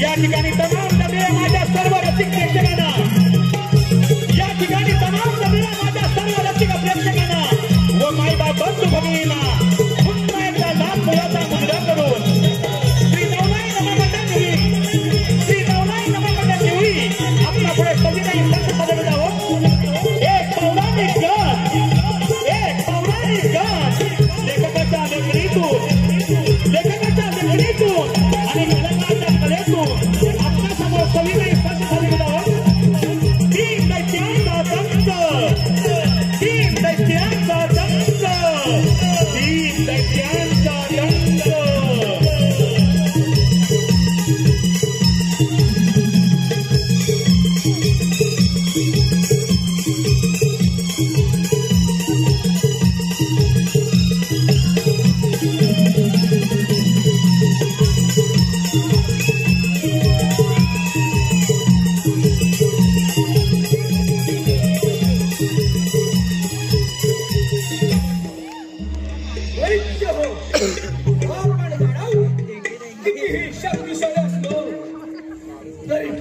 या ठिकाणी तमाम नव्हे माझ्या सर्व रसिक प्रेक्षकांना, या ठिकाणी तमाम नव्हे माझ्या सर्व रसिक प्रेक्षकांना व मायबाप बंधू भगिनींना पुन्हा एकदा लाभ मुलाचा मुजरा करून श्री नवलाई नमन देवी आपल्या पुढे कविताई संत पदवी जावं। एक पौराणिक गान लेखकाच्या लेखणीतून आणि कलाकाराच्या कलेतून आपल्यासमोर कविताई संत पदवी जावं। तीन दैत्यांचा दंत, तीन दैत्यांचा दंत, तीन दैत्यांचा दंत।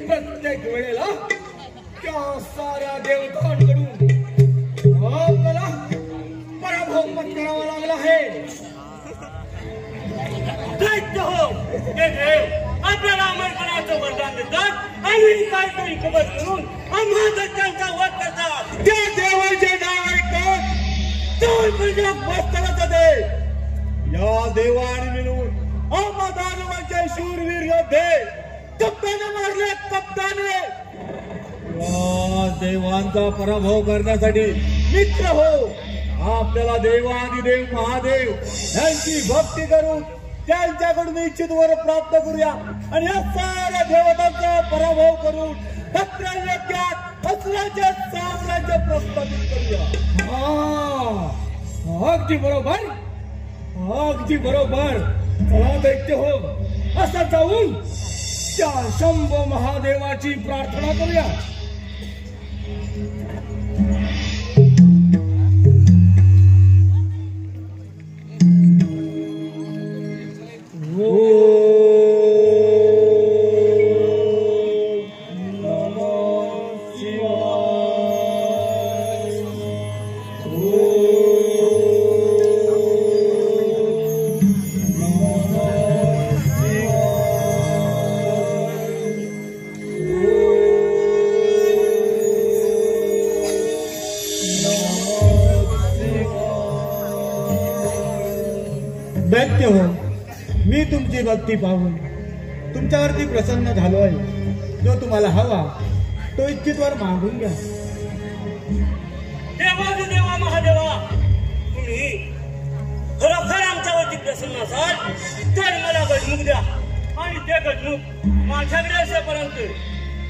प्रत्येक वेळेला त्या साऱ्या देवतांकडून आपल्याला पराभव पत्करावा लागला आहे। दैत्य हो, ते देव आपल्याला अमरपणाचं वरदान देतात आणि काहीतरी खबर करून आम्हा दैत्यांचा वध करतात। त्या देवाचे नाव ऐकतात तर म्हणजे मस्तकाचा देव। या देवाने मिळून आम्हा दानवांचे शूरवीर योद्धे कप्ताने मारले, कप्ताने। या देवांचा पराभव करण्यासाठी मित्र हो आपल्याला देवादिदेव महादेव यांची भक्ती करून त्यांच्याकडून इच्छित वर प्राप्त करूया आणि या साऱ्या देवतांचा पराभव करून असल्याचे साम्राज्य प्रस्थापित करूया। अगदी बरोबर, अगदी बरोबर। चला दैत्य हो, असं जाऊन त्या शंभो महादेवाची प्रार्थना करूया। दैत्य हो, मी तुमची भक्ती पाहून तुमच्यावरती प्रसन्न झालो आहे। जो तुम्हाला हवा तो इच्छितवर मागून घ्या। देवा महादेवा, तुम्ही खरोखर आमच्यावरती प्रसन्न असाल तर मला गजमुख द्या आणि ते गजमुख माझ्याकडे असेपर्यंत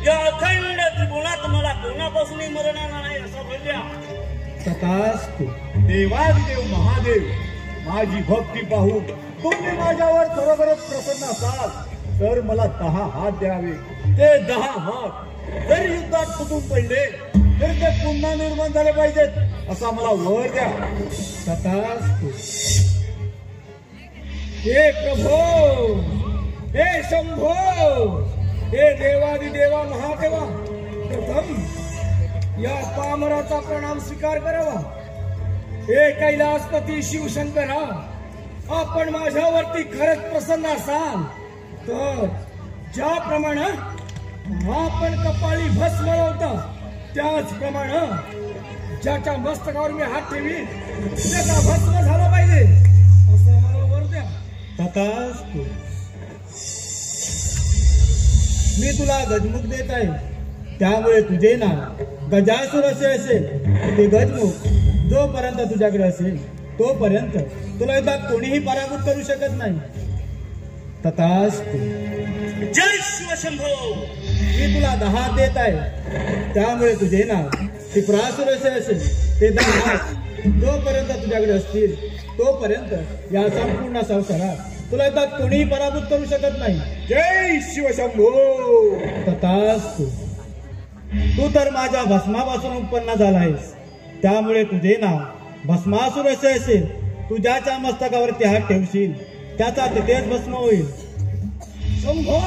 या अखंड त्रिभुवनात मला कोणापासूनही मरण येणार नाही असं बोलल्या। तथास्तु। देवादिदेव महादेव, माझी भक्ती पाहून तुम्ही माझ्यावर खरोखरच प्रसन्न असाल तर मला 10 हात द्यावे। ते 10 हात जरी युद्धात तुटून पडले तरी ते पुन्हा निर्माण झाले पाहिजेत असा मला वर द्या। तथास्तु। हे प्रभो, हे शंभो, हे देवादिदेवा महादेवा, प्रथम या पामराचा प्रणाम स्वीकार करावा। हे कैलासपती शिवशंकरा, आपण माझ्यावरती खरंच प्रसन्न असाल तर ज्याप्रमाणे आपण कपाळी भस्म लावता त्याचप्रमाणे ज्याच्या मस्तकावर मी हात ठेवीन त्याचा भस्म झाला पाहिजे असं मला वर द्या। तथास्तु। मी तुला गजमुख देत आहे, त्यामुळे तुझे नाव गजासुर असे असेल। ते गजमुख जोपर्यंत तुझ्याकडे असेल तोपर्यंत तुला युद्धात कोणीही पराभूत करू शकत नाही। तथास्तु। जय शिवशंभो। मी तुला 10 देत आहे, त्यामुळे तुझे नाव त्रिपुरासुर असे असेल। ते 10 जोपर्यंत तुझ्याकडे असतील तोपर्यंत या संपूर्ण संसारात तुला युद्धात कोणीही पराभूत करू शकत नाही। जय शिवशंभो। तथास्तु। तू तर माझ्या भस्मापासून उत्पन्न झाला आहेस, त्यामुळे तुझे नाव भस्मासुर असे असेल. तू ज्याच्या मस्तकावरती हात ठेवशील त्याचा तिथेच भस्म होईल. शंभो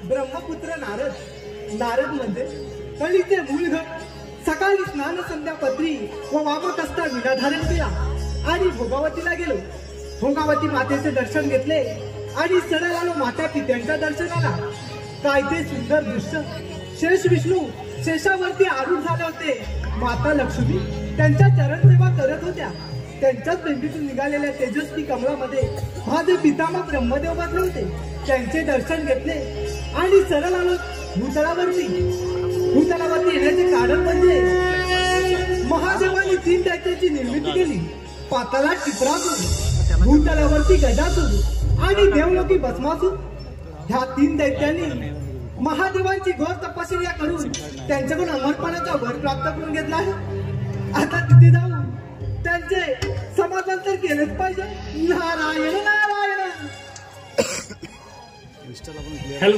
ब्रह्मपुत्र नारद. नारद म्हणजे कळीचे मूलघट. सकाळी स्नान संध्या पत्री व वामक असता विडा धारण केला आणि भोगावतीला गेलो. भोगावती मातेचे दर्शन घेतले आणि सरळ आलो माता पित्यांच्या दर्शनाला. काय ते सुंदर दृश्य. शेष विष्णू शेषावरती आरूढ झाले होते. माता लक्ष्मी त्यांच्या चरण सेवा करत होत्या. त्यांच्याच पिंडीतून निघालेल्या तेजस्वी कमळामध्ये माझे पितामह ब्रह्मदेव बसले होते. त्यांचे दर्शन घेतले आणि सरळ आलो भूतलावरती. भूतलावरती येण्याचे कारण म्हणजे महादेवाने 3 दैत्याची निर्मिती केली. पाताळात टिपरासूर, भूतलावरती गजासूर आणि देवलोकी भस्मासूर. ह्या 3 दैत्यांनी महादेवांची घोर तपश्चर्या करून त्यांच्याकडून अमरपणाचा वर प्राप्त करून घेतला आहे. आता तिथे जाऊन त्यांचे समाधान तर केलंच पाहिजे. नारायण नारायण. हॅलो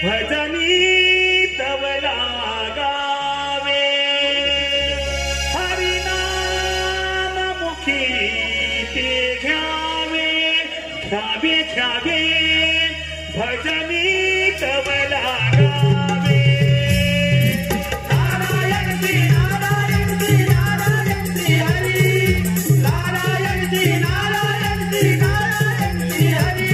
भजनी तवला गावे हरिनाम मुखी ते घ्यावे घ्यावे घ्यावे भजनी तवला गावे. नारायण श्री नारायण श्री नारायण श्री हरी नारायण श्री नारायण श्री नारायण श्री हरी.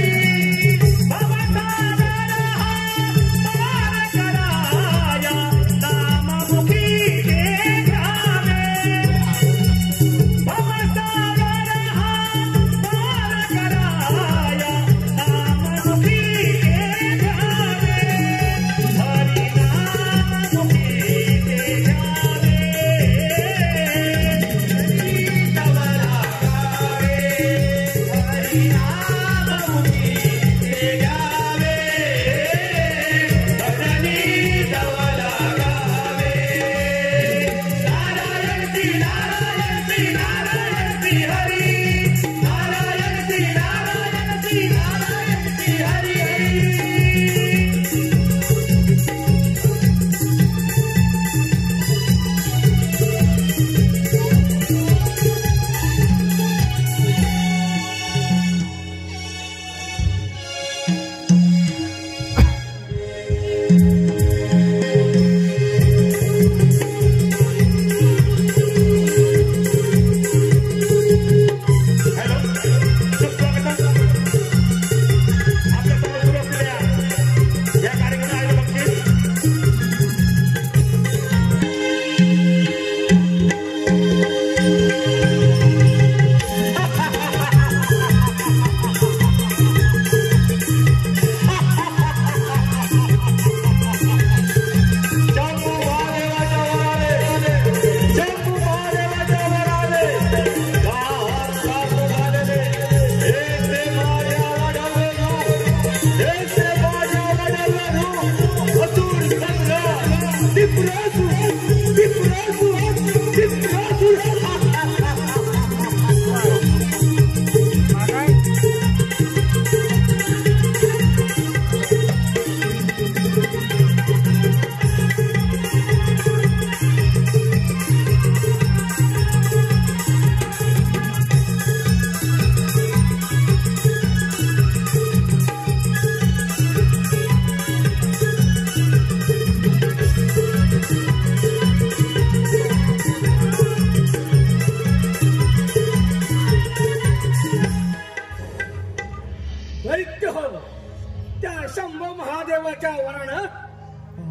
महादेवाच्या वरानं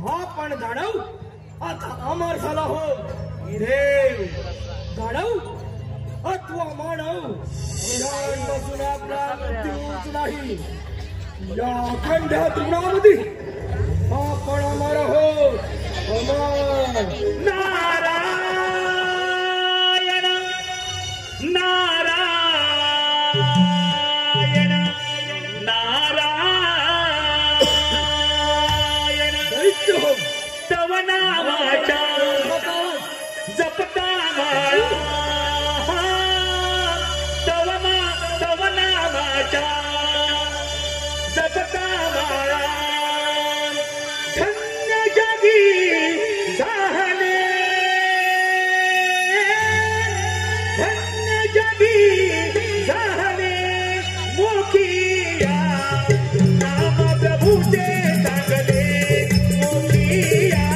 हा पण गाढव आता अमर झाला हो. देव गाढव अथवा मानव बसून आपला मृत्यूच नाही. या अखंड तृणामध्ये आपण अमर हो. अमर. नारायण नारायण नारायण तव नावाच्या जपता तव नावाच्या जपता माळा धन्य जगी झाले धन्य जगी झाले मोखिया नाम प्रभूचे चांगले मोखिया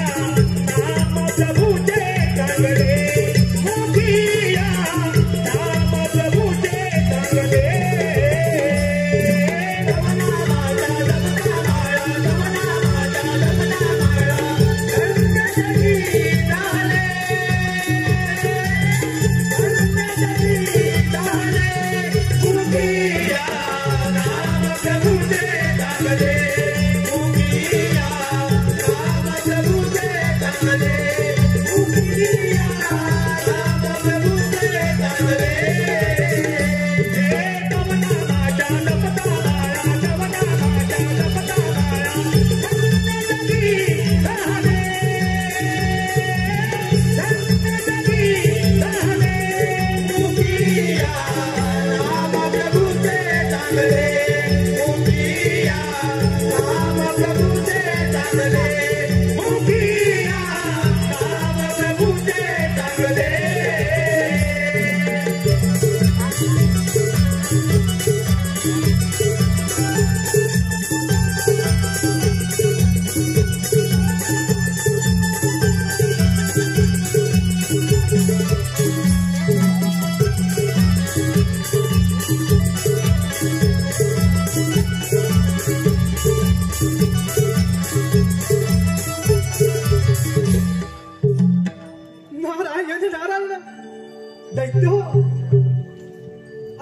दैत्य हो,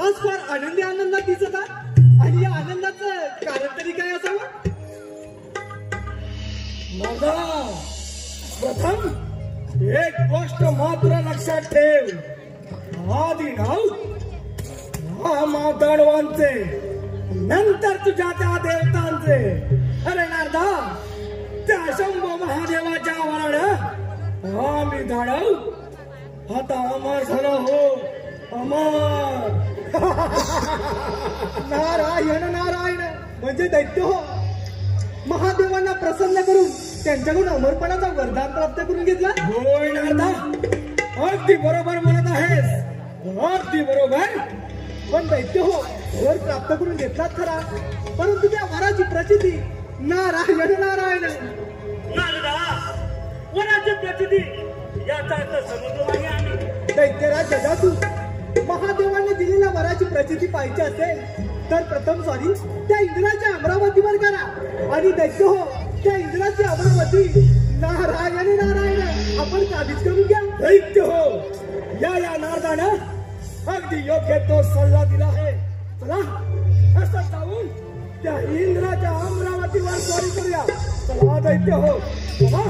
आज फार आनंदी आनंदात दिसत आणि या आनंदाचं कारण तरी काय असावं? माझा प्रथम एक गोष्ट मात्र लक्षात ठेव, आधी नाव हा माताडवांचे, नंतर तुझ्या त्या देवतांचे. अरे नारदा, त्या शंभो महादेवाच्या वराड आम्ही धाडव, आता अमर झाला हो, अमर. नारायण नारायण. म्हणजे दैत्य हो, महादेवांना प्रसन्न करून त्यांच्याकडून अमरपणाचा वरदान प्राप्त करून घेतला. होय नारदा, अगदी बरोबर म्हणत आहेस, अगदी बरोबर. पण दैत्य हो, वर प्राप्त करून घेतलाच खरा, परंतु त्या वराची प्रचिती नारायण नारायण. नारदा, वराची प्रचिती याचा अर्थ समजलो नाही आम्ही. दैत्यराज जजासू, महादेवांनी दिलेल्या वराची प्रचिती पाहिजे असेल तर प्रथम स्वारी त्या इंद्राच्या अमरावतीवर करा. आणि दैत्य हो, त्या इंद्राची अमरावती नारायण नारायण आपण काबीज करून घ्या. दैत्य हो, या नारदानं अगदी योग्य तो सल्ला दिला आहे. चला असं जाऊन त्या इंद्राच्या अमरावतीवर स्वारी करूया. चला दैत्य हो, चला.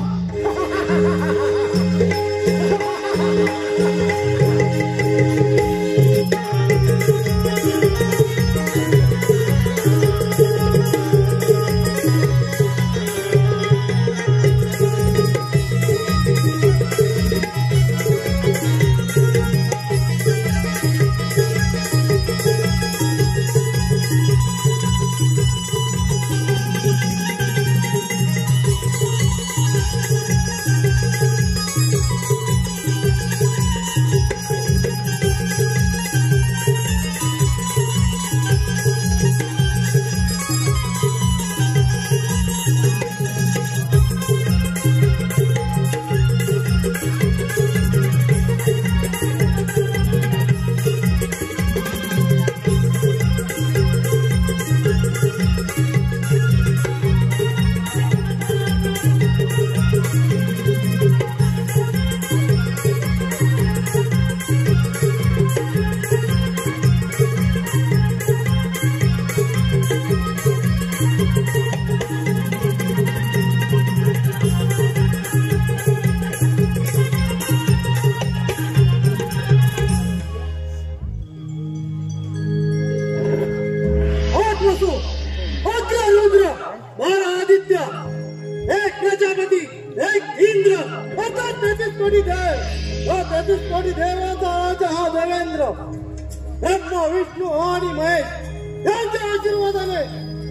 ब्रह्मा विष्णू आणि महेश यांच्या आशीर्वादाने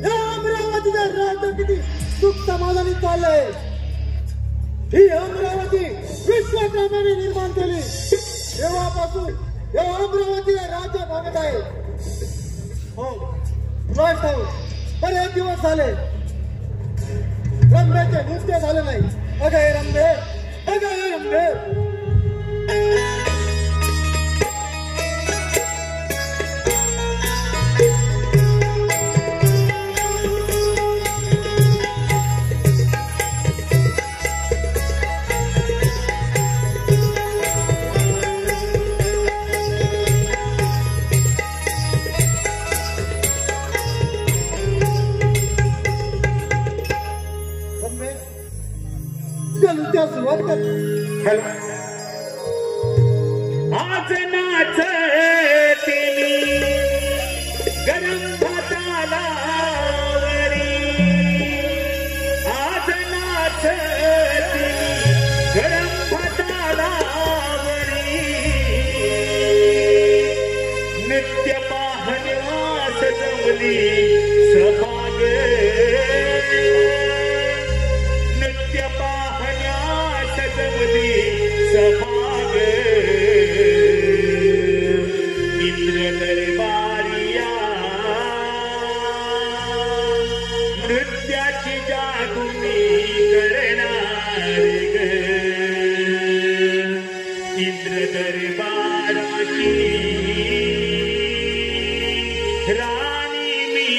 या अमरावतीच्या राज्य किती सुख समाधानी चाललंय. ही अमरावती विश्वकर्माने निर्माण केली, तेव्हापासून या अमरावतीला राज्य भागत आहे. हो, बरेच दिवस झाले रंभेचे नृत्य झाले नाही. अगं रंभे, अगं रंभे. कर. आज नाचते गरम भातालावरी, आज नाचते गरम भातालावरी, नित्य पाहण्यास जमली सभाग, नित्य पाहण्यास जमली सभाग, इंद्र दरबारिया नृत्याची जादू मी करणार ग, इंद्र दरबाराची राणी मी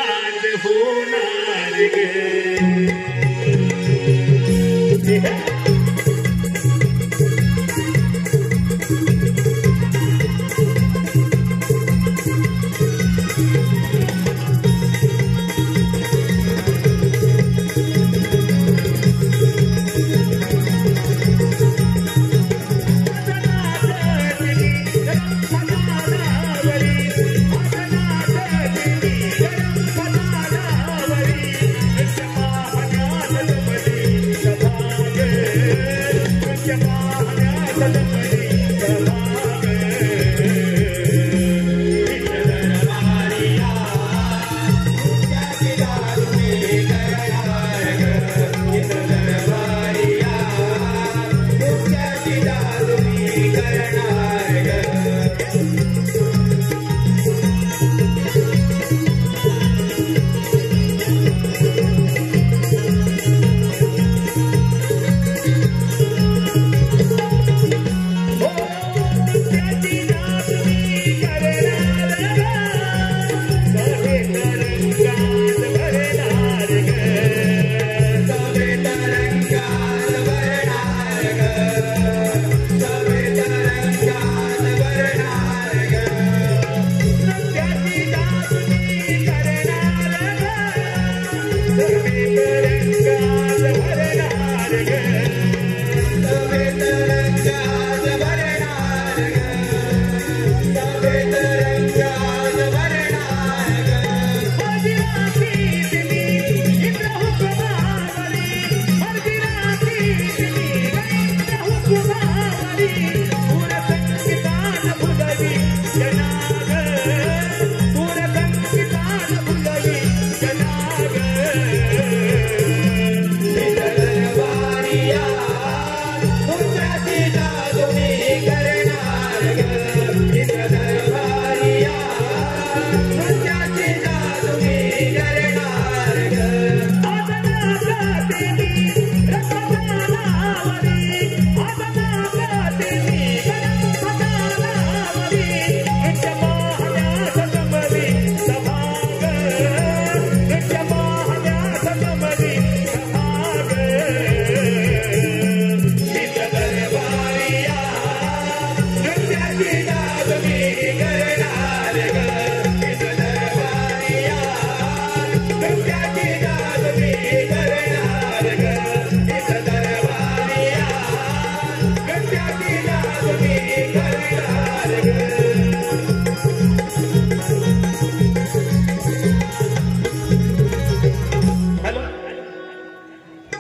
आज होणार ग.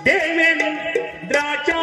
देवेंद्राच्या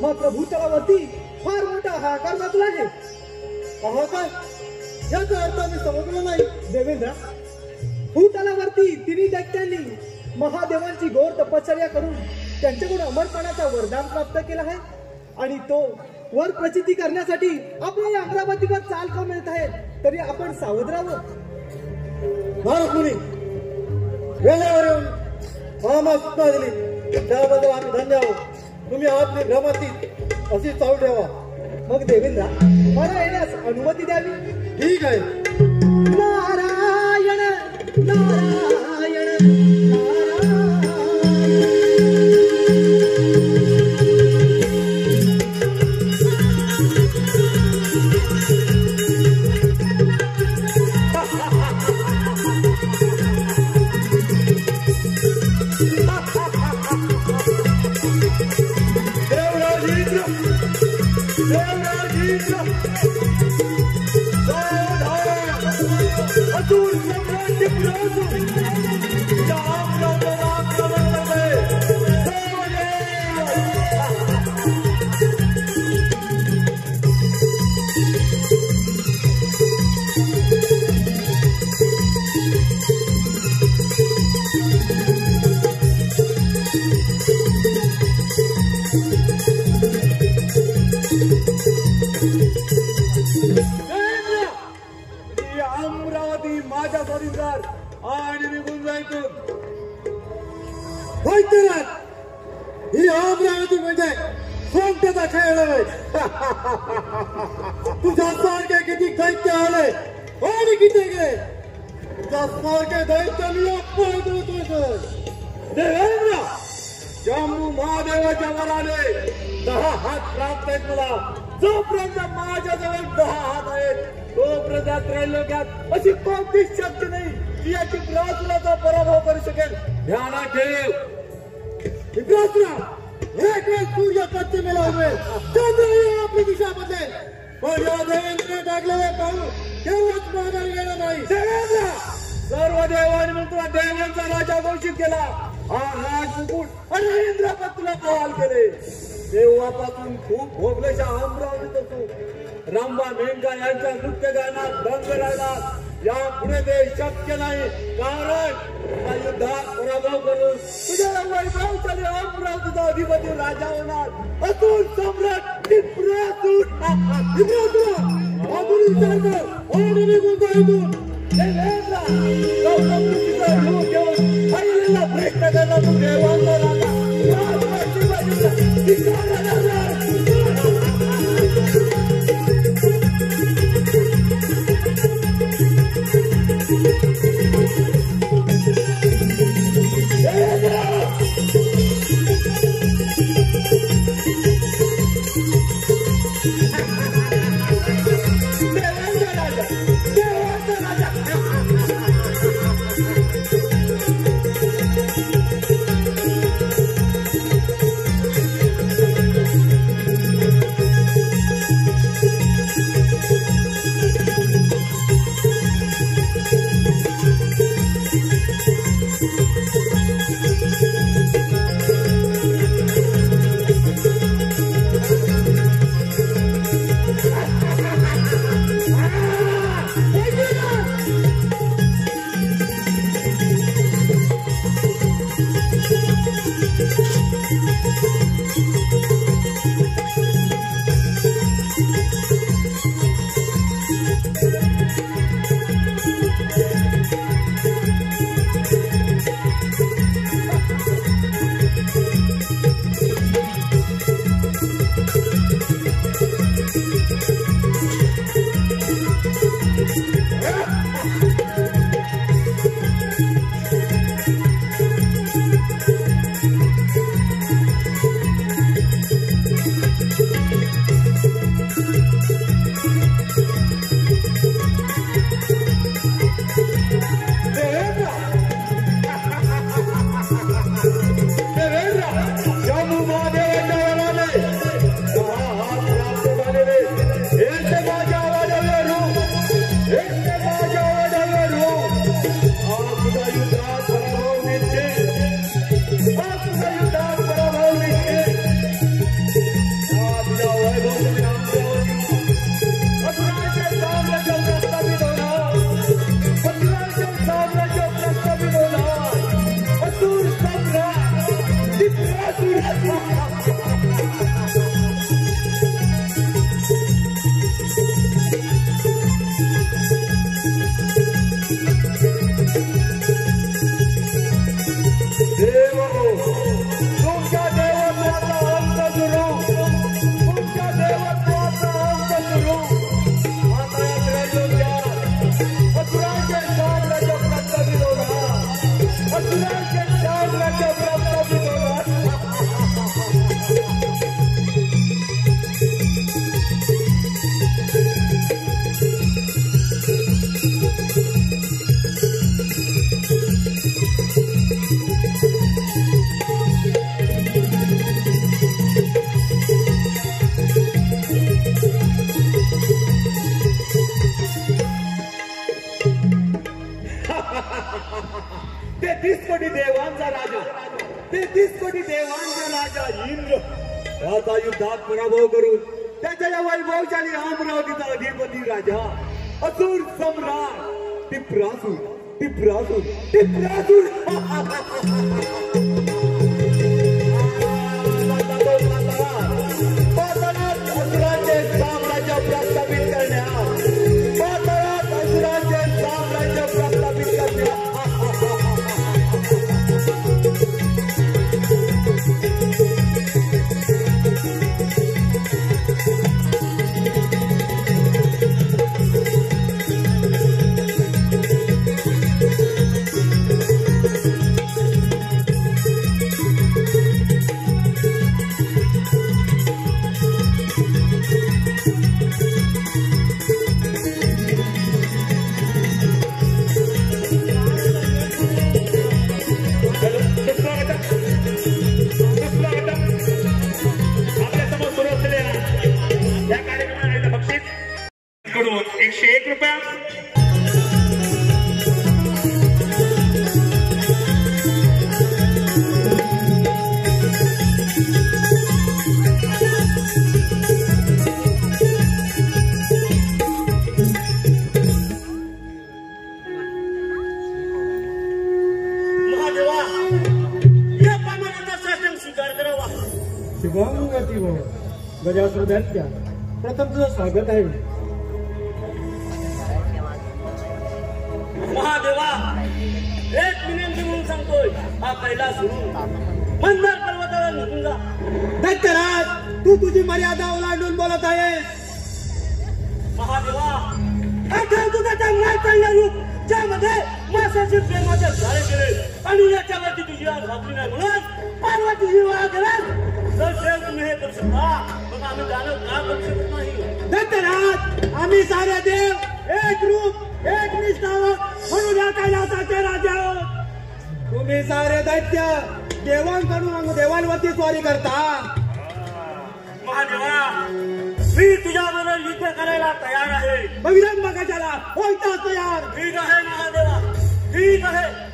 मात्र भूतलावरती फार मोठा हाहाकार माजला आहे. हाहाकार याचा अर्थ मी समजलो नाही. देवेंद्र, भूतलावरती तिन्ही दैत्यांनी महादेवांची घोर तपश्चर्या करून त्यांच्याकडून अमरपणाचा वरदान प्राप्त केला आहे आणि तो वर प्रचिती करण्यासाठी आपल्या या अमरावतीवर चाल का मिळत आहे. तरी आपण सावध राहावं. महाराज मुनी वेळेवर येऊन आम्हाला सूचना दिली त्याबद्दल आम्ही धन्य आहोत. तुम्ही आपली भ्रमातीत अशी चालू ठेवा. मग देवेंद्र, मला येण्यास अनुमती द्यावी. ठीक आहे. नारायण नारायण नारायण. अमरावती माझ्या स्वाधीनदार आणि निघून जायचं. ही अमरावती म्हणजे सोमट्याचा खेळ आहे. तुझ्या सारखे किती दैत्य आले आणि किती गेले. तुझ्या सारखे दैत्य देवेंद्र, शंभू महादेवाच्या वराने 10 हात प्राप्त आहेत मला. जोपर्यंत माझ्याजवळ 10 हात आहेत तोपर्यंत त्रैलोक्यात अशी कोणतीच शक्ती नाही की याची ब्रासुराचा पराभव करू शकेल. ध्यानात ठेव. एक वेळ सूर्य पश्चिमेला उभे चंद्र आपली दिशा बदलेल. पण या देवेंद्र टाकलेले पाहू तेव्हाच माघारी येणार नाही. देवेंद्र, सर्व देवांनी म्हणून तुला देवांचा राजा घोषित केला. हा राजमुकुट आणि इंद्रपत्नीला बहाल केले. तेव्हापासून खूप भोगलेच्या अमरावतीत असू रामबा मेंढा यांच्या नृत्य गायनात दंग राहिला. या पुढे ते शक्य नाही. कारण या युद्धात पराभव करून तुझ्या वैभवशाली अमरावतीचा अधिपती राजा होणार. अतुल सम्राट विप्रासूर. अजून विचार कर आणि निघून जायतून. देवेंद्र, गौतमऋषीचा रूप घेऊन हल्लीला भ्रष्ट करणार तू देवांचा राजा. राजवाची बाजूला धिक्कार करणार. ते 30 कोटी देवांचा राजा, ते 30 कोटी देवांचा राजा इंद्र त्याचा युद्धात पराभव करून त्याच्या या वैभवशाली अमरावतीचा अधिपती राजा असुर सम्राट टिप्रासूर टिप्रासूर टिप्रासूर पाताळात असुरांचे साम्राज्य प्रस्थापित करण्यात, पाताळात असुरांचे साम्राज्य प्रस्थापित करण्यात कडून 101 रुपया. महादेवा या प्रमाणाचा शासन स्वीकार करावा. शुभांगती हो गजासुर दैत्या, प्रथम तुझं स्वागत आहे. महादेवा एक विनंती म्हणून सांगतोय, हा पहिला सुरू मंदार पर्वतावर निघून जा. दैत्यराज, तू तुझी मर्यादा ओलांडून बोलत आहेस. महादेवा अठरा तुझा नाही चालला रूप ज्यामध्ये मासाचे प्रेमाचे झाले गेले आणि याच्यावरती तुझी आग घातली नाही म्हणून पार्वतीची वाह केला. जर देव तुम्ही हे करू शकता मग आम्ही दानव का करू शकत नाही. दैत्यराज, आम्ही सारे देव एक रूप एक निष्ठावक म्हणून या कैलासाचे राजे आहोत. तुम्ही सारे दैत्य देवांकडून देवांवरती स्वारी करता. महादेवा मी तुझ्याबरोबर युद्ध करायला तयार आहे. बहिरंग कशाला होता तयार. ठीक आहे महादेवा, ठीक आहे.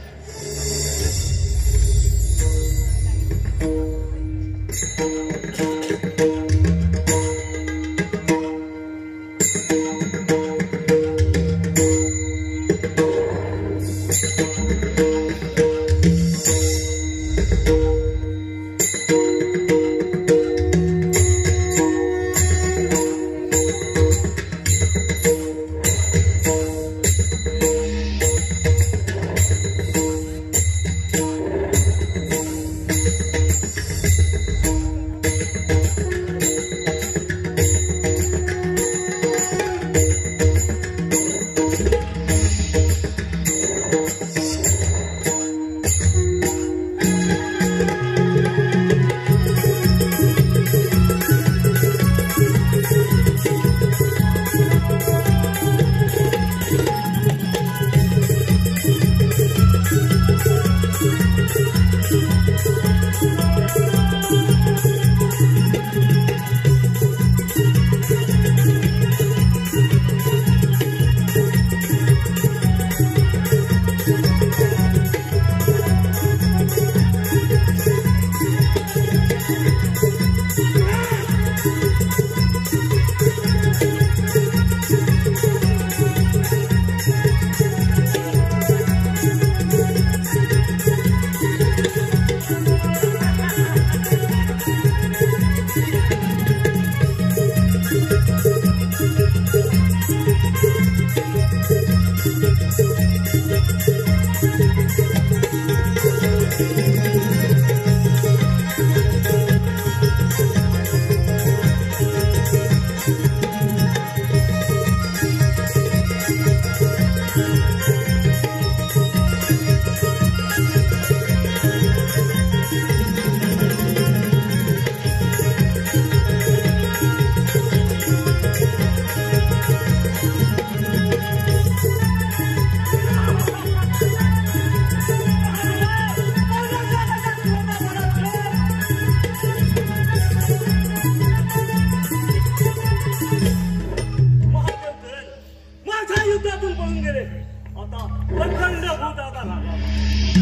आता अखंड भूताचा लागला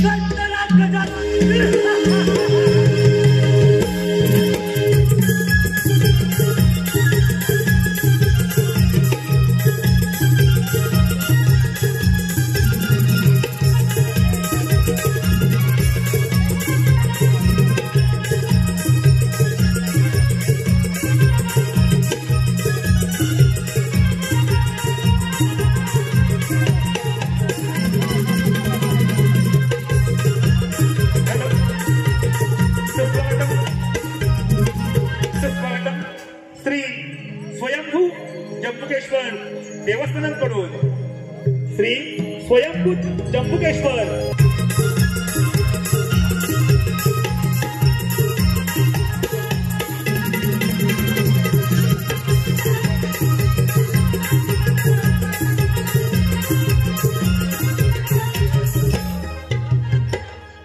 सत्तरात गजात श्री स्वयंभू जंबुकेश्वर देवस्थानांकडून श्री स्वयंभू जंबुकेश्वर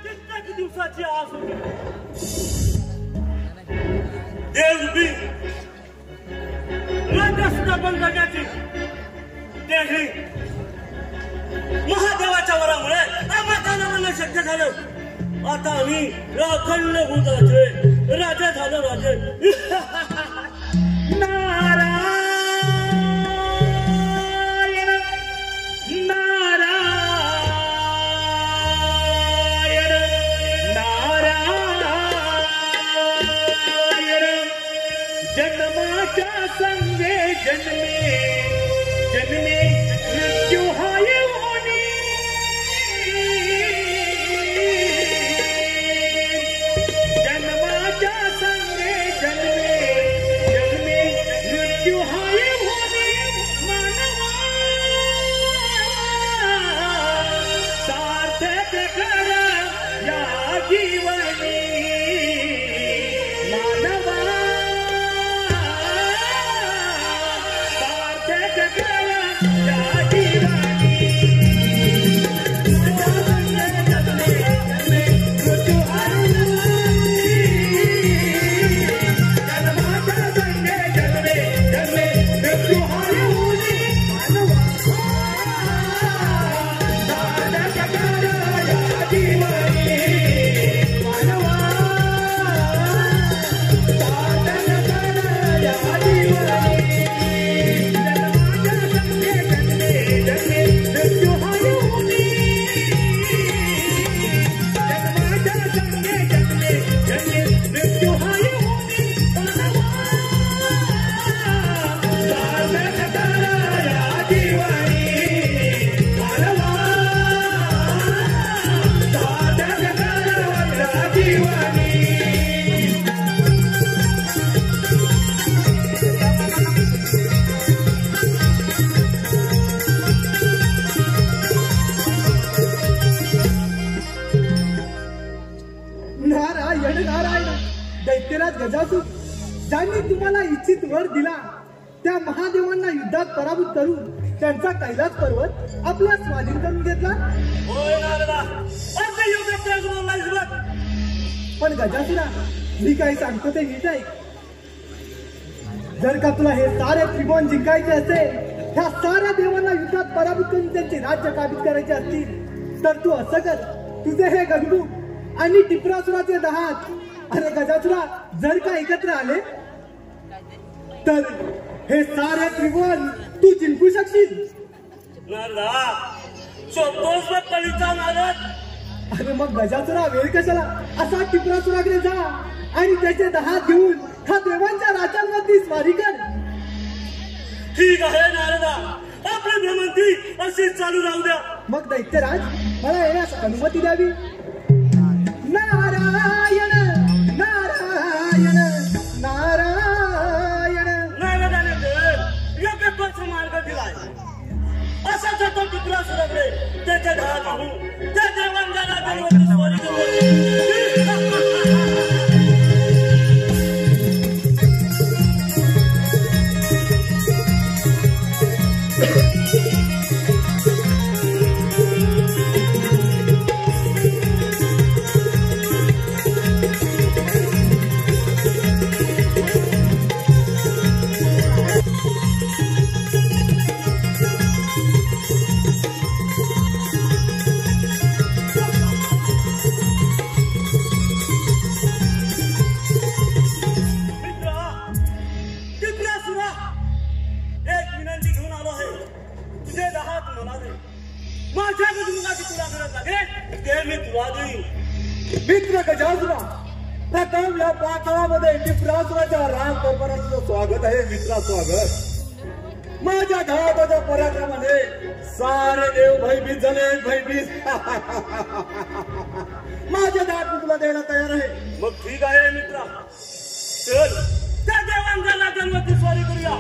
कित्येक दिवसाची आस होती देवबी राज्य स्थापन करण्याची तेही महादेवाच्या वरामुळे आम्हाला शक्य झालं आता आम्ही अखंड भूताचे राजा झालो राजे नारायण नारायण नारायण जन्माच्या संगे जन्मे जन्मे मृत्यू हाय होणे जन्माच्या संगे जन्मे जन्मे मृत्यू हाय होणे मानवा सार्थक कर या जीवनी मानवा सार्थक कर या जीवनी नारायण नारायण दैत्यराज गजासूर ज्यांनी तुम्हाला इच्छित वर दिला त्या महादेवांना युद्धात पराभूत करून त्यांचा कैलास पर्वत आपल्या स्वाधीन करून घेतला. होय नारदा असे योग्य त्याग बोललायस बघ पण गजासुरा मी काही सांगतो ते नीट ऐक. जर का तुला हे सारे त्रिभुवन जिंकायचे असेल ह्या साऱ्या देवांना युद्धात पराभूत करून त्यांचे राज्य काबीज करायचे असतील तर तू असं कर. तुझे हे गंगू आणि टिपरासुराचे दहात अरे गजासुरा जर का एकत्र आले तर हे सारे त्रिभुवन तू जिंकू शकशील. नारदा शोधतोस बघ कलीचा नारद. अरे मग गजासुरा वेळ कशाला असा टिपरासुराकडे जा आणि त्याचे दहात घेऊन हा देवांच्या राज्यांवरती स्वारी कर. ठीक आहे नारदा आपली भ्रमंती अशीच चालू राहू द्या. मग दैत्यराज मला येण्यास अनुमती द्यावी. नारायण नारायण नारायण. नारदाने योग्य तोच मार्ग दिलाय. असा जातो टिपरासुराकडे त्याच्या दहात घेऊन त्या देवांच्या राज्यांवरती स्वारी करू. आशीर्वाद लागेल ते मी तुला देईन. मित्र गजासुरा, प्रथम या पाताळामध्ये टिपरासुराच्या राम परपराचं स्वागत आहे. मित्रा स्वागत. माझ्या धावाच्या पराक्रमाने सारे देव भयभीत झाले. भयभीत. माझ्या धाट मी तुला द्यायला तयार आहे. मग ठीक आहे मित्रा, चल त्या देवांना जन्मती स्वारी करूया.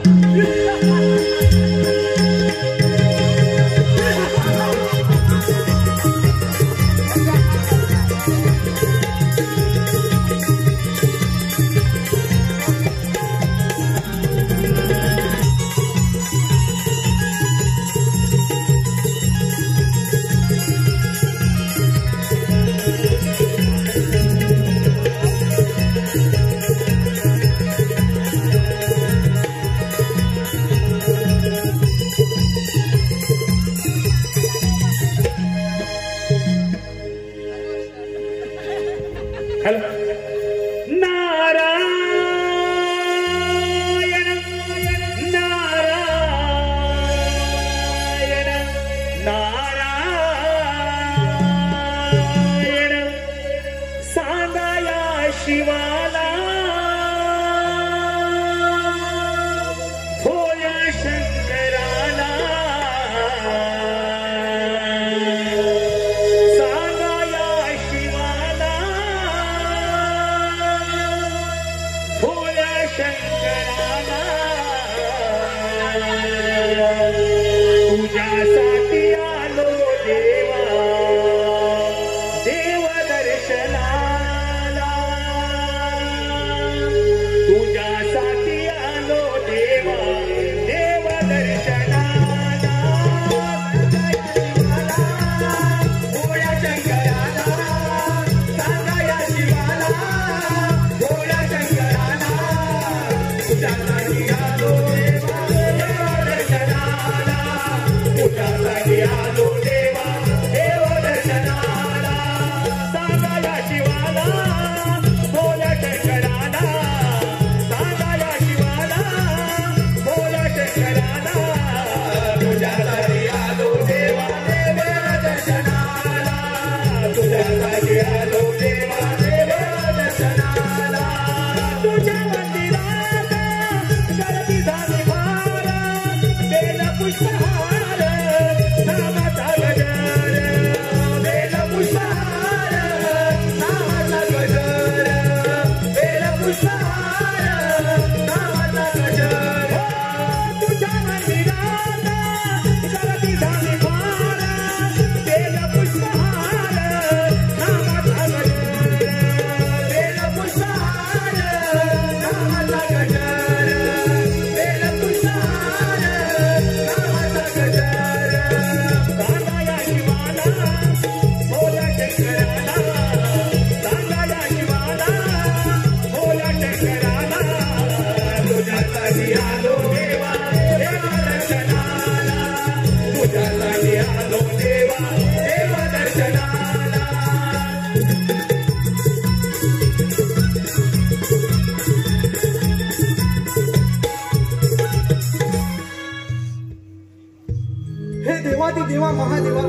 देवा महादेवा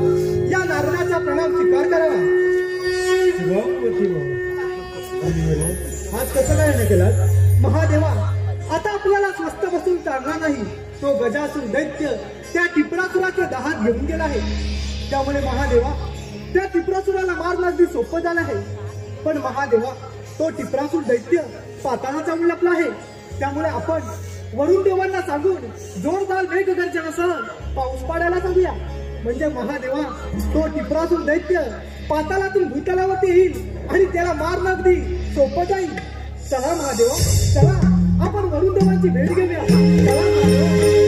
या नारदाचा प्रणाम स्वीकार करावा. आज कसं काय केला महादेवा? आता आपल्याला स्वस्त बसून चालणार नाही. तो गजासूर दैत्य त्या टिपरासुराच्या दहात घेऊन गेला आहे. त्यामुळे महादेवा त्या टिपरासुराला मारणं अगदी सोपं झालं आहे. पण महादेवा तो टिपरासूर दैत्य पाताळाचा लपला आहे. त्यामुळे आपण वरुण देवांना सांगून जोरदार मेघगर्जनासह पाऊस पाडायला सांगूया. म्हणजे महादेवा तो टिपरासूर दैत्य पाताळातून भूतलावरती येईल आणि त्याला मारणं अगदी सोपं जाईल. चला महादेवा चला आपण वरुण देवांची भेट घेऊया. चला महादेवा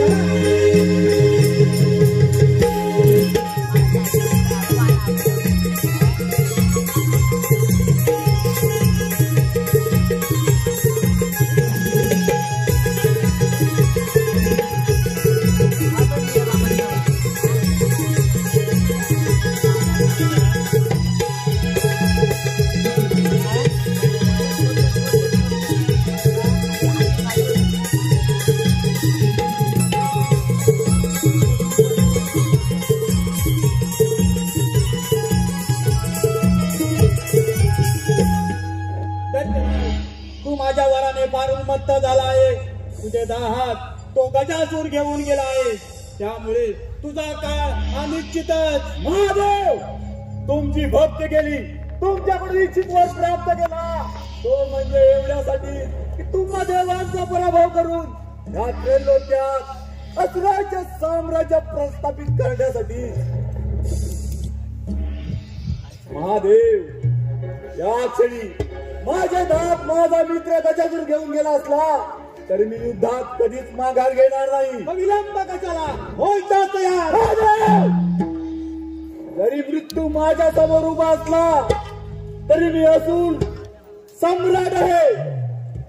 उन्मत्त झाला आहे. तुझे 10 हात तो गजासूर घेऊन गेला आहे. त्यामुळे तुझा काळ अनिश्चितच. महादेव, तुमची भक्ती केली, तुमच्याकडून इच्छित वर प्राप्त केला, तो म्हणजे एवढ्यासाठी की तुम्हा देवांचा पराभव करून या त्रैलोक्यात असुराचे साम्राज्य प्रस्थापित करण्यासाठी. महादेव, या क्षणी माझ्या दात माझा मित्र गजासूर घेऊन गेला असला तरी मी युद्धात कधीच माघार घेणार नाही. विलंब कशाला, होईता तयार. जरी मृत्यू माझ्या समोर उभा असला तरी मी असून सम्राट आहे.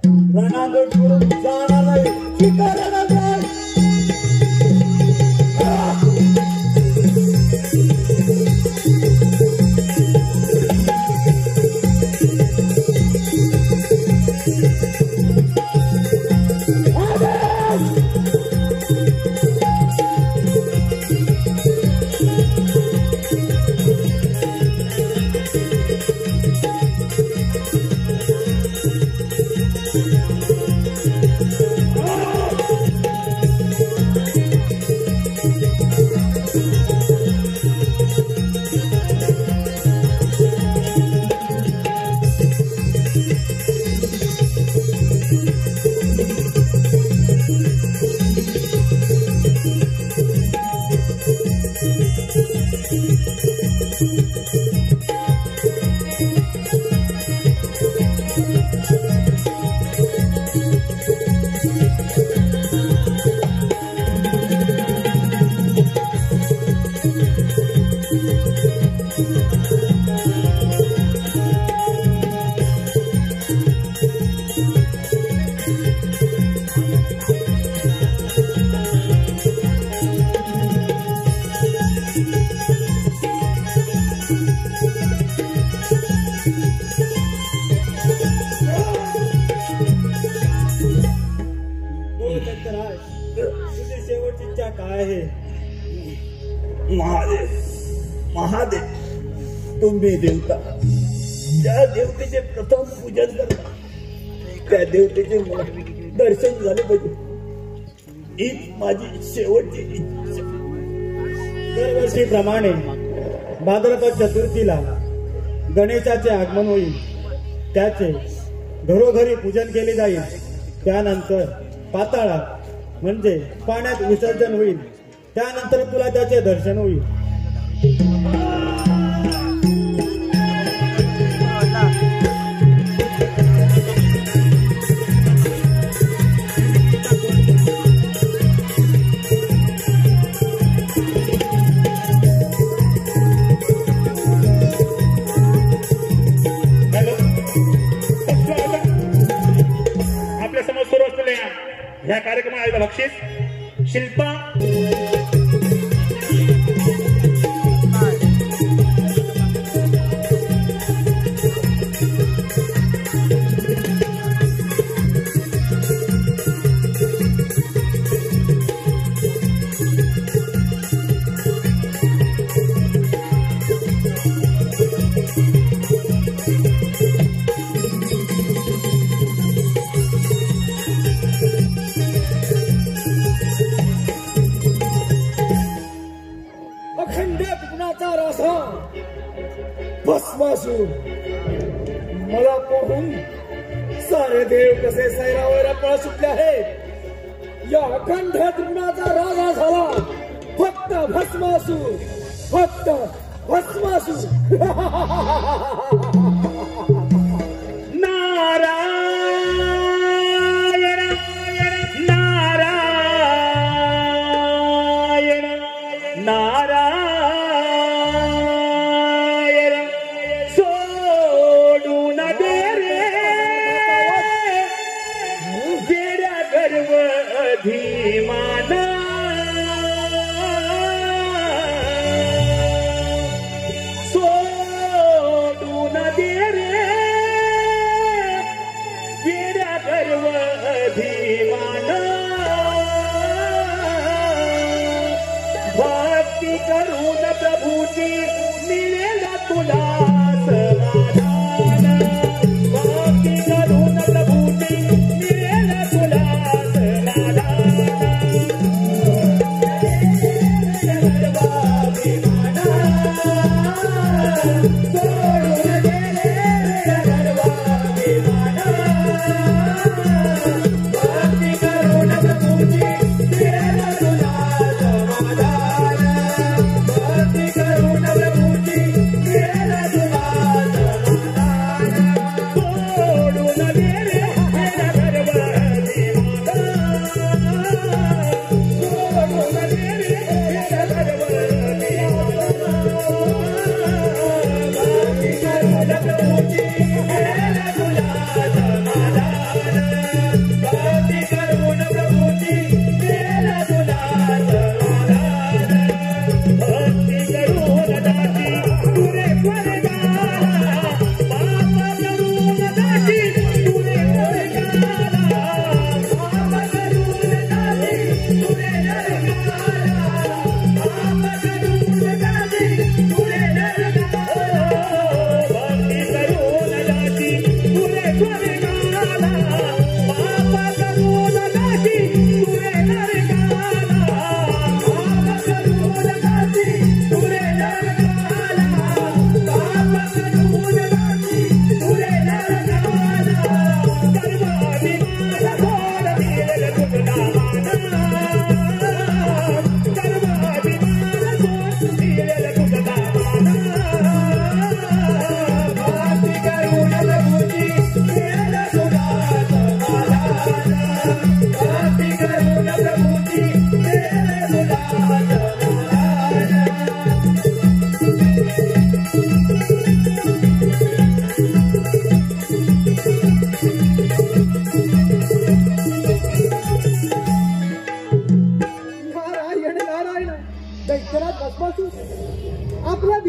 रणांगण करून जाणार नाही. स्वीकारणार नाही. तुझी शेवटची इच्छा काय आहे? महादेव, महादेव, तुम्ही देवता, ज्या देवतेचे प्रथम पूजन करता त्या देवतेचे मला दर्शन झाले पाहिजे. हीच माझी शेवटची इच्छा. दरवर्षीप्रमाणे भाद्रपद चतुर्थीला गणेशाचे आगमन होईल. त्याचे घरोघरी पूजन केले जाईल. त्यानंतर पाताळात म्हणजे पाण्यात विसर्जन होईल. त्यानंतर तुला त्याचे दर्शन होईल. आपल्या समोर सुरू असलेल्या ह्या कार्यक्रमात बक्षीस शिल्पा भस्मासूर मला पाहून सारे देव कसे सैरावैरा पळ सुटले आहेत. या अखंड तृणाचा राजा झाला फक्त भस्मासूर, फक्त भस्मासूर. नारायण नारायण नारायण सोडून दे रे वेड्या गर्व अभिमान. सोडून दे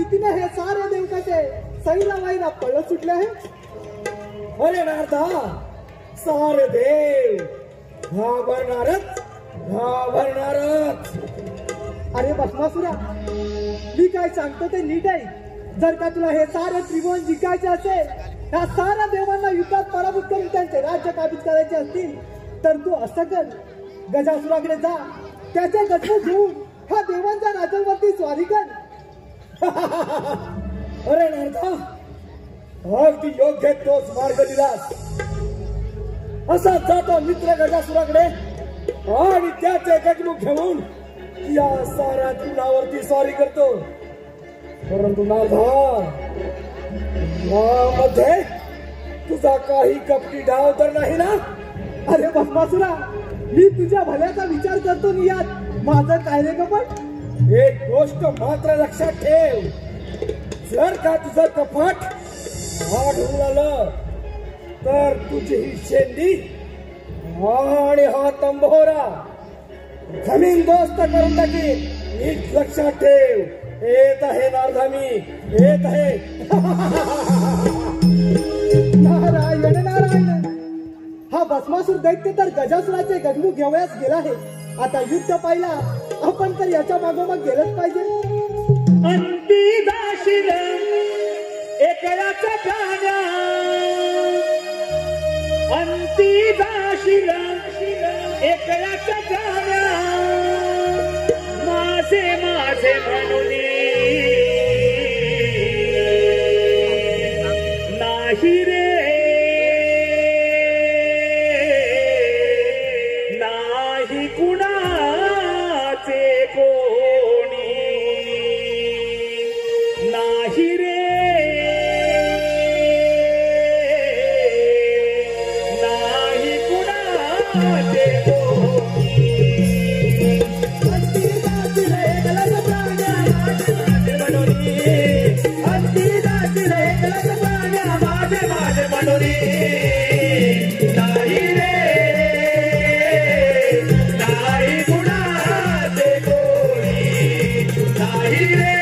रीतीने हे सारे देव कसे सईला वाईला पळत सुटले आहे. अरे नारदा, सारे देव घाबरणारच. अरे भस्मासुरा, मी काय सांगतो ते नीट आहे. जर का तुला हे सारे त्रिभुवन जिंकायचे असेल, ह्या साऱ्या देवांना युद्धात पराभूत करून त्यांचे राज्य काबीज करायचे असतील, तर तू असं कर, गजासुराकडे जा, त्याचे गजबूत घेऊन ह्या देवांच्या राजांवरती स्वारी कर. अरे नारदा, अगदी योग्य तोच मार्ग दिलास. असा जातो मित्र गजासुराकडे आणि त्याचे गजमुख घेऊन या साऱ्या त्रिभुवनावरती स्वारी करतो. परंतु नारदा, यामध्ये तुझा काही कपटी डाव तर नाही ना? अरे भस्मासुरा, मी तुझ्या भल्याचा विचार करतो नि यात माझं काय रे कपट. एक गोष्ट मात्र लक्षात ठेव, जर का तुझं कपट आढळून आलं तर तुझी ही शेंडी आणि हा तंबोरा जमीन दोस्त करून टाकी. नीट लक्षात ठेव. येत आहे नारदा, मी येत आहे. नारायण नारायण. हा भस्मासूर दैत्य तर गजासुराचे गजमुख घेवयास गेला आहे. आता युद्ध पाहिला आपण तर याच्या मागोमाग गेलंच पाहिजे. अंती दाशील एकल्याचा प्राण्या, अंती दाशील एकल्याचा प्राण्या, माझे माझे म्हणून नाही रे, नाही कुणाचे कोणी, नाही रे, नाही कुणाचे कोणी. अंती दासील एकल्याचा प्राण्या, माझे माझे म्हणून, अंती दासील एकल्याचा प्राण्या, माझे माझे म्हणून, नाही रे, नाही कुणाचे कोणी, नाही रे,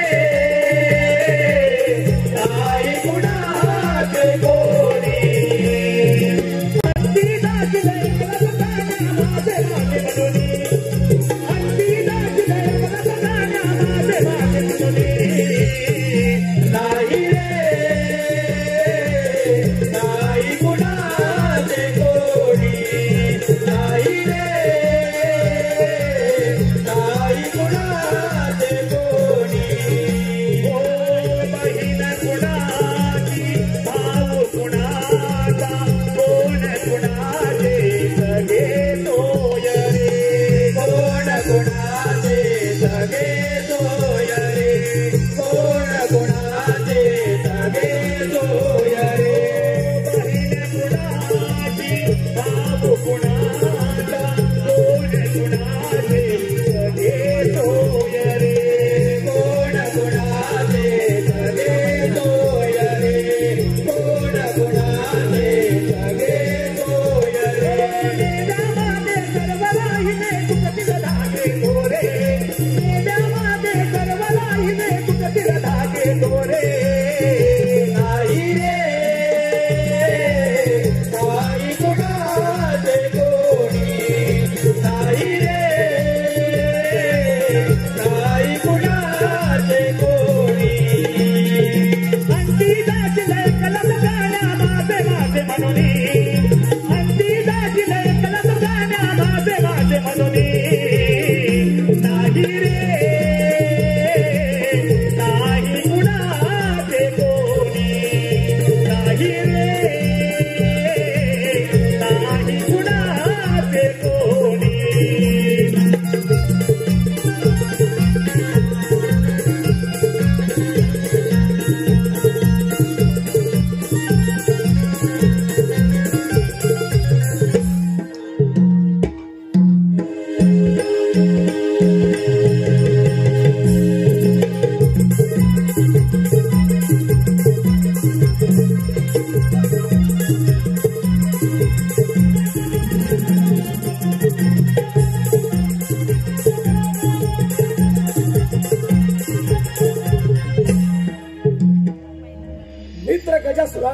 मित्र गजासुरा,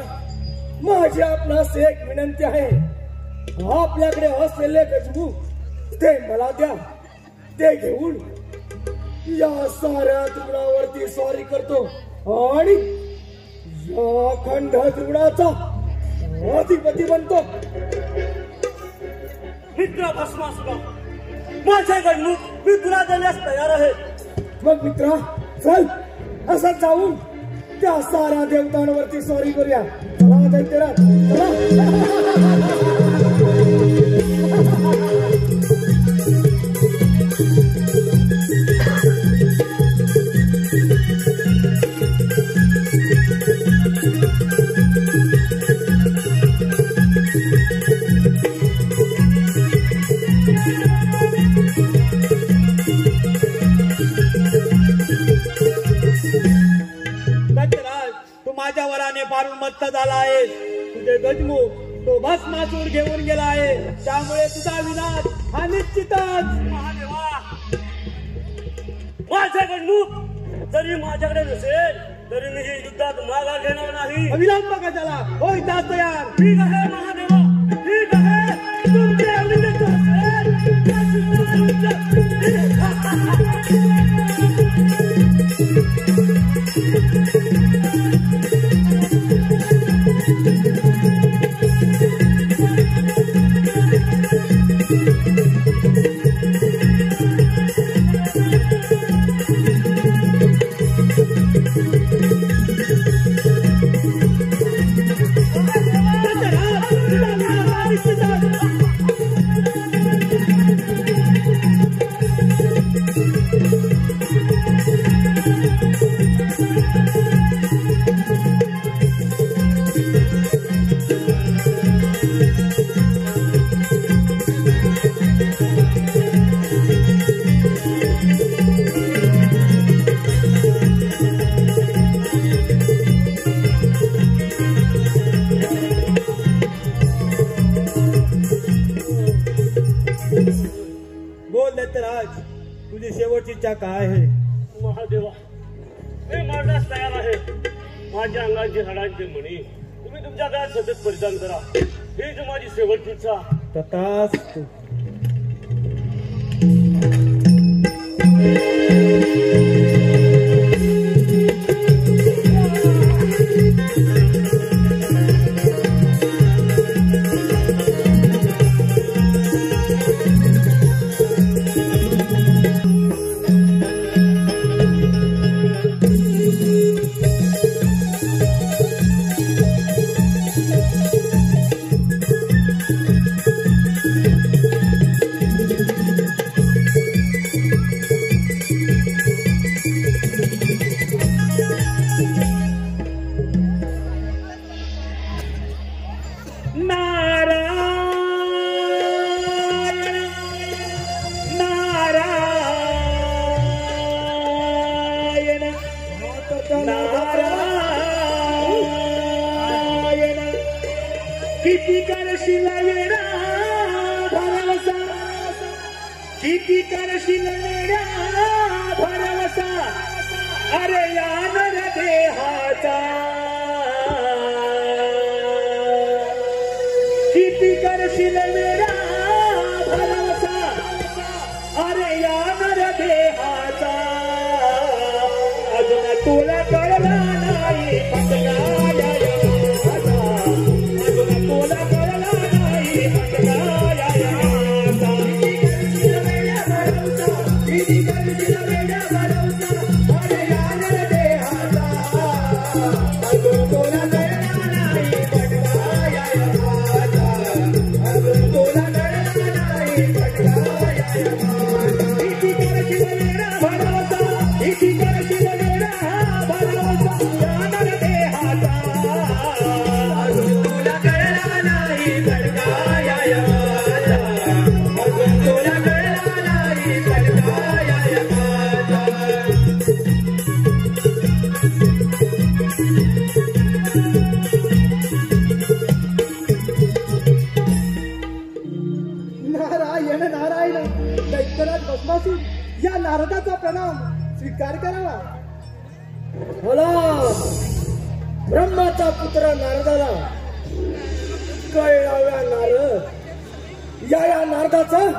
माझी आपणास एक विनंती आहे. आपल्याकडे असलेले गजमुख ते मला द्या. ते घेऊन या साऱ्या तुकडावरती स्वारी करतो आणि या खंड तुकडाचा अधिपती बनतो. मित्र भस्मासुरा, माझ्याकडे मी तुला देण्यास तयार आहे. मग मित्रा चल, असं जाऊन त्या साऱ्या देवतांवरती स्वारी करूया. चला दैत्यराज, चला. तू माझ्या वराने पारून मत्त झाला आहेस. तुझे गजमुख तो भस्मासूर घेऊन गेला आहे. त्यामुळे तुझा विनाश हा निश्चितच. महादेवा, माझ्याकडे मुख जरी माझ्याकडे नसेल तरी मी हे युद्धात माघार घेणार नाही. विलंब कशाला, होय तास तयार. ठीक आहे महादेवा, ठीक आहे. तुमचे अभिनेते असेल तुझी शेवटची इच्छा काय आहे? महादेवा, मी मरण्यास तयार आहे. माझ्या अंगाची हाडांची मणी तुम्ही तुमच्या घरात सतत परिधान करा. हीच माझी शेवटची इच्छा. तथास्तु. किती करशील वेडा भरवसा, किती करशील वेडा भरवसा, अरे या नर देहाचा. किती करशील वेडा भरवसा, अरे या नर देहाचा. अजून तुला कळला नाही पटकाया, या नारदाचा प्रणाम स्वीकार करावा. बोला ब्रह्माचा पुत्र नारदाला कळाव्या नारद या नारदाचं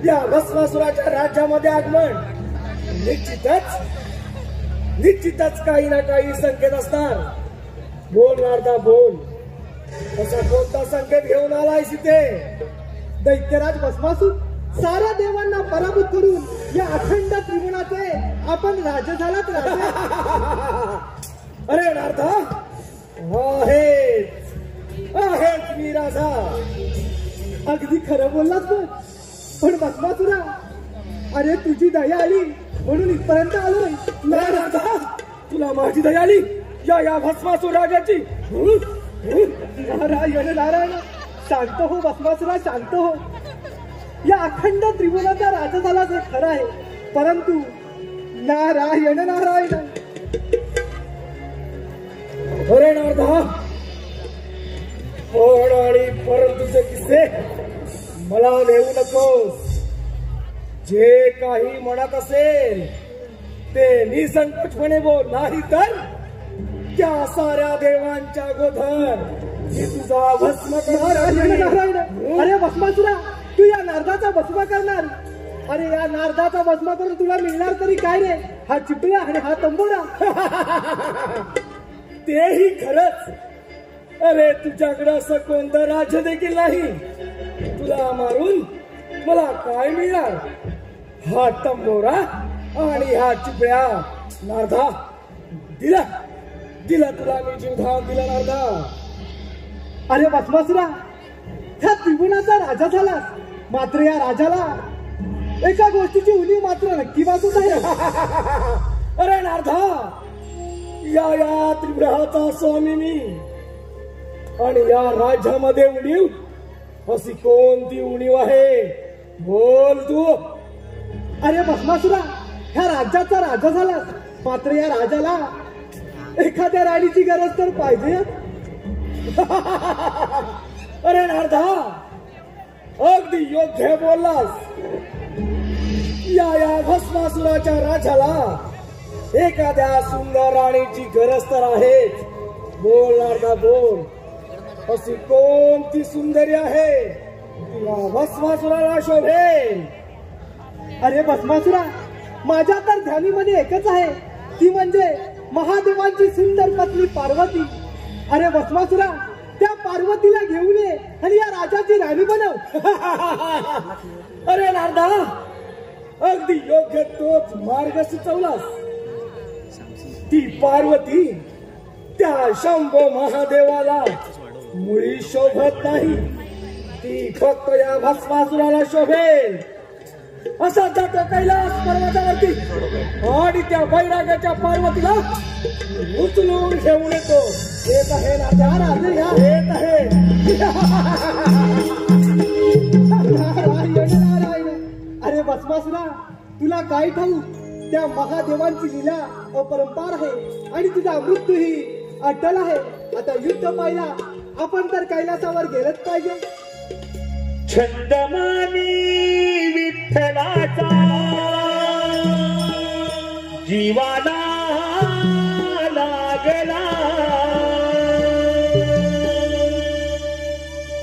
या भस्मासुराच्या राज्यामध्ये आगमन निश्चितच काही ना काही संकेत असणार. बोल नारदा बोल, असा कोणता संकेत घेऊन आलायस इथे? दैत्यराज भस्मासूर साऱ्या देवांना पराभूत करून या अखंड त्रिगुणाचे आपण राजा झालात राजा. अरे नारदा, आहेच मी राजा. अगदी खरं बोललास पण भस्मासुरा, अरे तुझी दया आली म्हणून इथपर्यंत आलोय. नाही नारदा, तुला माझी दया आली या भस्मासूर राजाची. नारायण नारायण, शांत हो भस्मासुरा, शांत हो. या अखंड त्रिभुवनाचा राजा झाला हे खरं आहे, परंतु नारायण नारायण. अरे नारदा, पण आणि परंतुचे किस्से मला नेऊ नकोस. जे काही म्हणत असेल ते निसंकोचपणे बोल, नाही तर त्या साऱ्या देवांच्या गोधर मी तुझा भस्म करणार. अरे भस्मासुरा, तू या नारदाचा भस्म करणार? अरे या नारदाचा भस्म करून तुला मिळणार तरी काय रे? हा चिपळा आणि हा तंबोरा. तेही खरंच. अरे तुझ्याकडे असं कोणतं राज्य देखील नाही. तुला मारून मला काय मिळणार? हा तंबोरा आणि हा चिपळ्या. नारदा, दिला तुला मी जीवधाव दिला नारदा. अरे भस्मासुरा, ह्या त्रिभुवनाचा राजा झालास, मात्र या राजाला एका गोष्टीची उणीव मात्र नक्की वाचत आहे. अरे नारदा, या त्रिग्रहाचा स्वामी मी, आणि या राज्यामध्ये उणीव अशी कोणती उणीव आहे? बोल तू. अरे भस्मासुरा, ह्या राज्याचा राजा झालास, मात्र या राजाला एखाद्या राणीची गरज तर पाहिजे. अरे नारदा, अगदी योग्य बोललास. या भस्मासुराच्या राजाला एखाद्या सुंदर राणीची गरज तर आहेच. बोल नारदा बोल, अशी कोणती सुंदरी आहे या भस्मासुराला शोभेल? अरे भस्मासुरा, माझ्या तर ध्यानीमध्ये एकच आहे, ती म्हणजे महादेवांची सुंदर पत्नी पार्वती. अरे भस्मासुरा, त्या पार्वतीला घेऊन ये आणि या राजाची राणी बनव. अरे नारदा, अगदी योग्य तोच मार्ग सुचवलास. ती पार्वती त्या शंभो महादेवाला मुळी शोभत नाही. ती फक्त या भस्मासुराला शोभेल. असा जातो कैलास पर्वतावरती आणि त्या वैराग्याच्या पार्वतीला उचलून घेऊन येतो. येत आहे राजा, येत आहे. अरे भस्मासुरा, तुला काय ठाऊक, त्या महादेवांची लीला अपरंपार आहे आणि तुझा मृत्यू ही अटल आहे. आता युद्ध पाहिला आपण तर कैलासावर गेलंच पाहिजे. छंदमानी विठ्ठलाचा जीवाला लागला,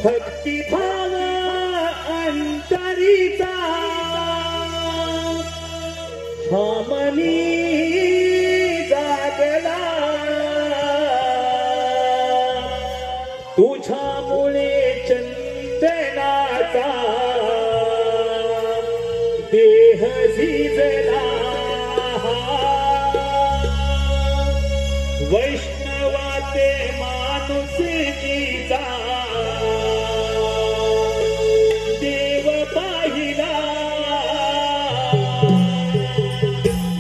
भक्तिभाव अंतरीचा हमनी जागला. तुझ्यामुळे चंदनाचा देह झिजला, वैष्णवाते माणुसकीचा देव पाहिला.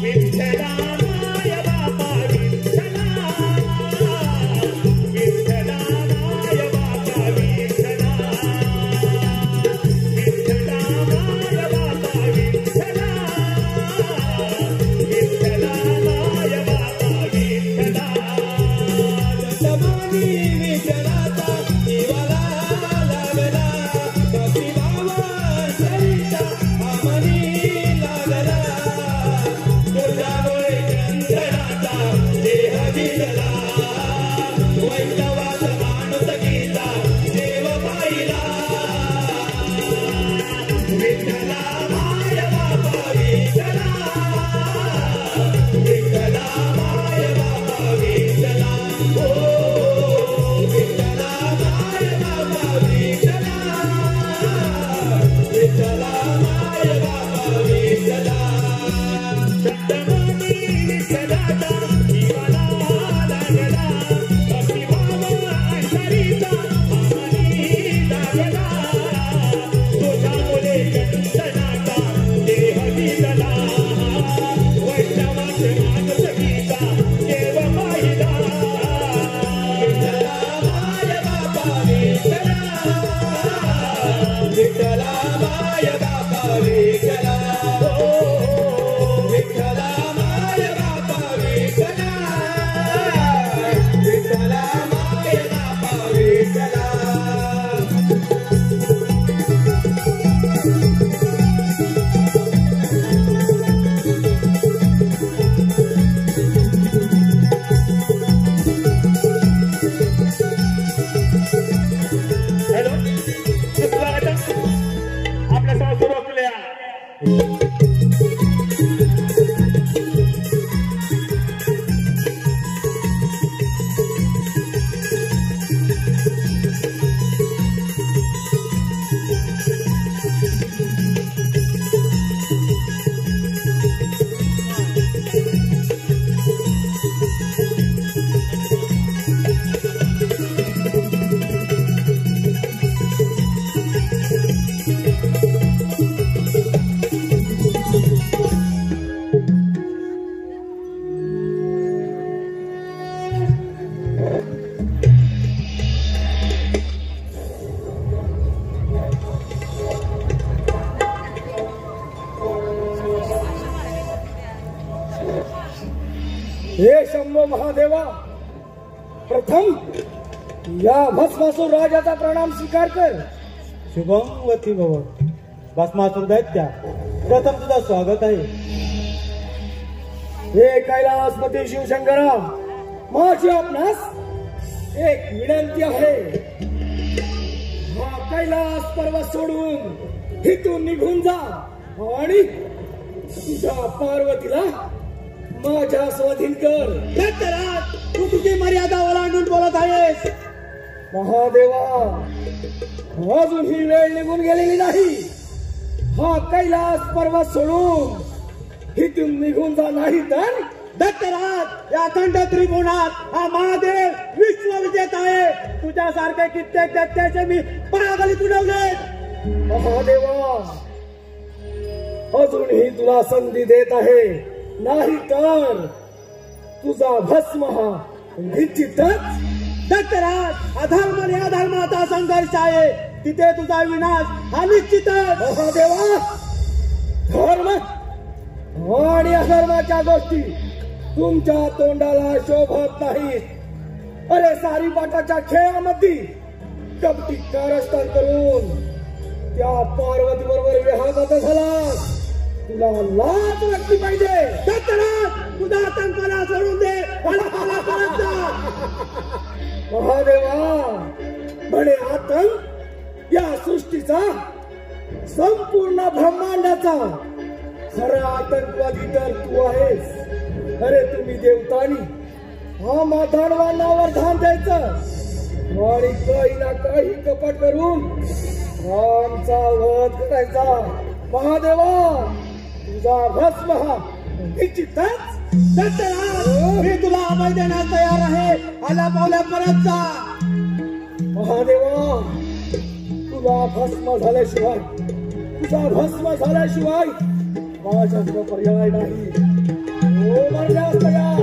विठ्ठला माय बाबा विठ्ठला, विठ्ठला माय बाबा विठ्ठला, विठ्ठला माय बाबा विठ्ठला, विठ्ठला माय बाबा विठ्ठला. चंदमानी विठ्ठलाचा जीवाला लागला, भक्तिभाव अंतरीचा हमनी लागला. तुझ्यामुळे चंदनाचा देह झिजला, हे शंभो महादेवा, प्रथम या भस्मासूर राजाचा प्रणाम स्वीकार कर. शुभम वती भव. भस्मासूर दैत्या, प्रथम तुझं स्वागत आहे. हे कैलासपती शिवशंकरा, माझी आपणास एक विनंती आहे. हा कैलास पर्वत सोडून इथून निघून जा आणि तुझ्या पार्वतीला माझ्या स्वाधीन कर. दत्तराज, तू तुझी मर्यादा ओलांडून बोलत आहेस. महादेवा, अजून ही वेळ निघून गेलेली नाही. हा कैलास पर्वत सोडून इथून निघून जा, नाही तर दत्तराज, या अखंड त्रिभुवनात हा महादेव विश्वविजेता आहे. तुझ्यासारखे कित्येक दैत्याचे मी पायाखाली तुडवले. महादेवा, अजूनही तुला संधी देत आहे, नाही तर तुझा भस्म हा निश्चितच. दत्तराज, अधर्म आणि अधर्माचा संघर्ष आहे, तिथे तुझा विनाश हा निश्चितच. महादेवा, धर्म आणि अधर्माच्या गोष्टी तुमच्या तोंडाला शोभत नाहीत. अरे, सारीपाटाच्या खेळामध्ये कपटी कारस्थान करून त्या पार्वती बरोबर विहागत झाला. तुला लाज वाटली पाहिजे. दत्तराज, तुझा आतंकाला सोडून दे, मला परत जा. महादेवा, म्हणे आतंक या सृष्टीचा, संपूर्ण ब्रह्मांडाचा खरा आतंकवादी तर तू आहेस. अरे, तुम्ही देवतानी हा माधाडवानावर ध्यान द्यायचं आणि काही ना काही कपट करून आमचा वध करायचा. महादेवा, तुझा भस्म हा निश्चितच. दत्तराज, मी तुला अभय देण्यास तयार आहे. आल्या पावल्या परत जा. महादेवा, तुझा भस्म झाल्याशिवाय माझ्याकडे पर्याय नाही. हो, मरण्यास तयार.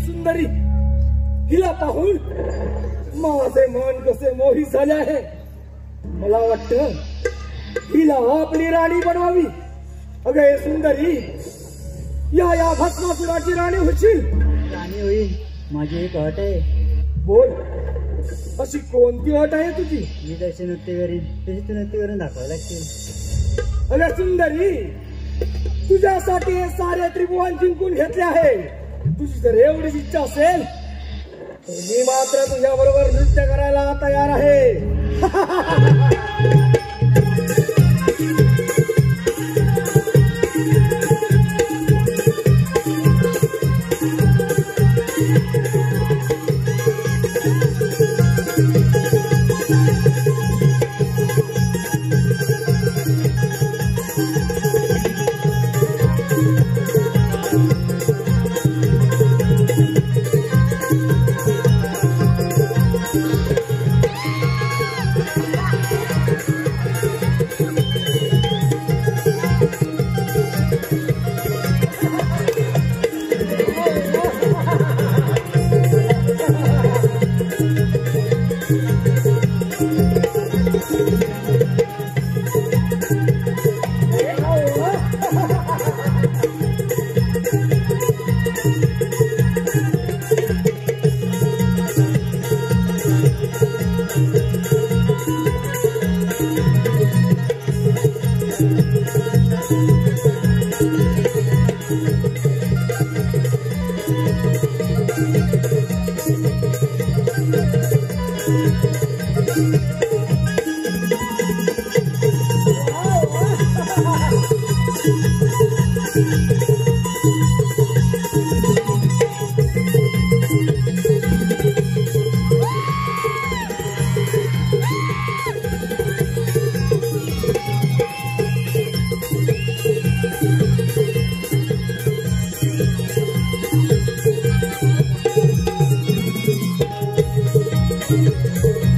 सुंदरी हिला पाहून माझे मन कसे मोहित झाले आहे. मला वाटतं हिला आपली राणी बनवावी. अगे सुंदरी, या भस्मासुराची राणी होशील. राणी होईल. माझी एक अट आहे. बोल, अशी कोणती अट आहे तुझी? मी जशी नृत्य करीन तशी तू नृत्य करून दाखवावं लागतील. अगे सुंदरी, तुझ्यासाठी हे सारे त्रिभुवन जिंकून घेतले आहे. तुझी जर एवढीच इच्छा असेल तर मी मात्र तुझ्या बरोबर नृत्य करायला तयार आहे.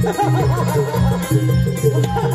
Ha ha ha ha!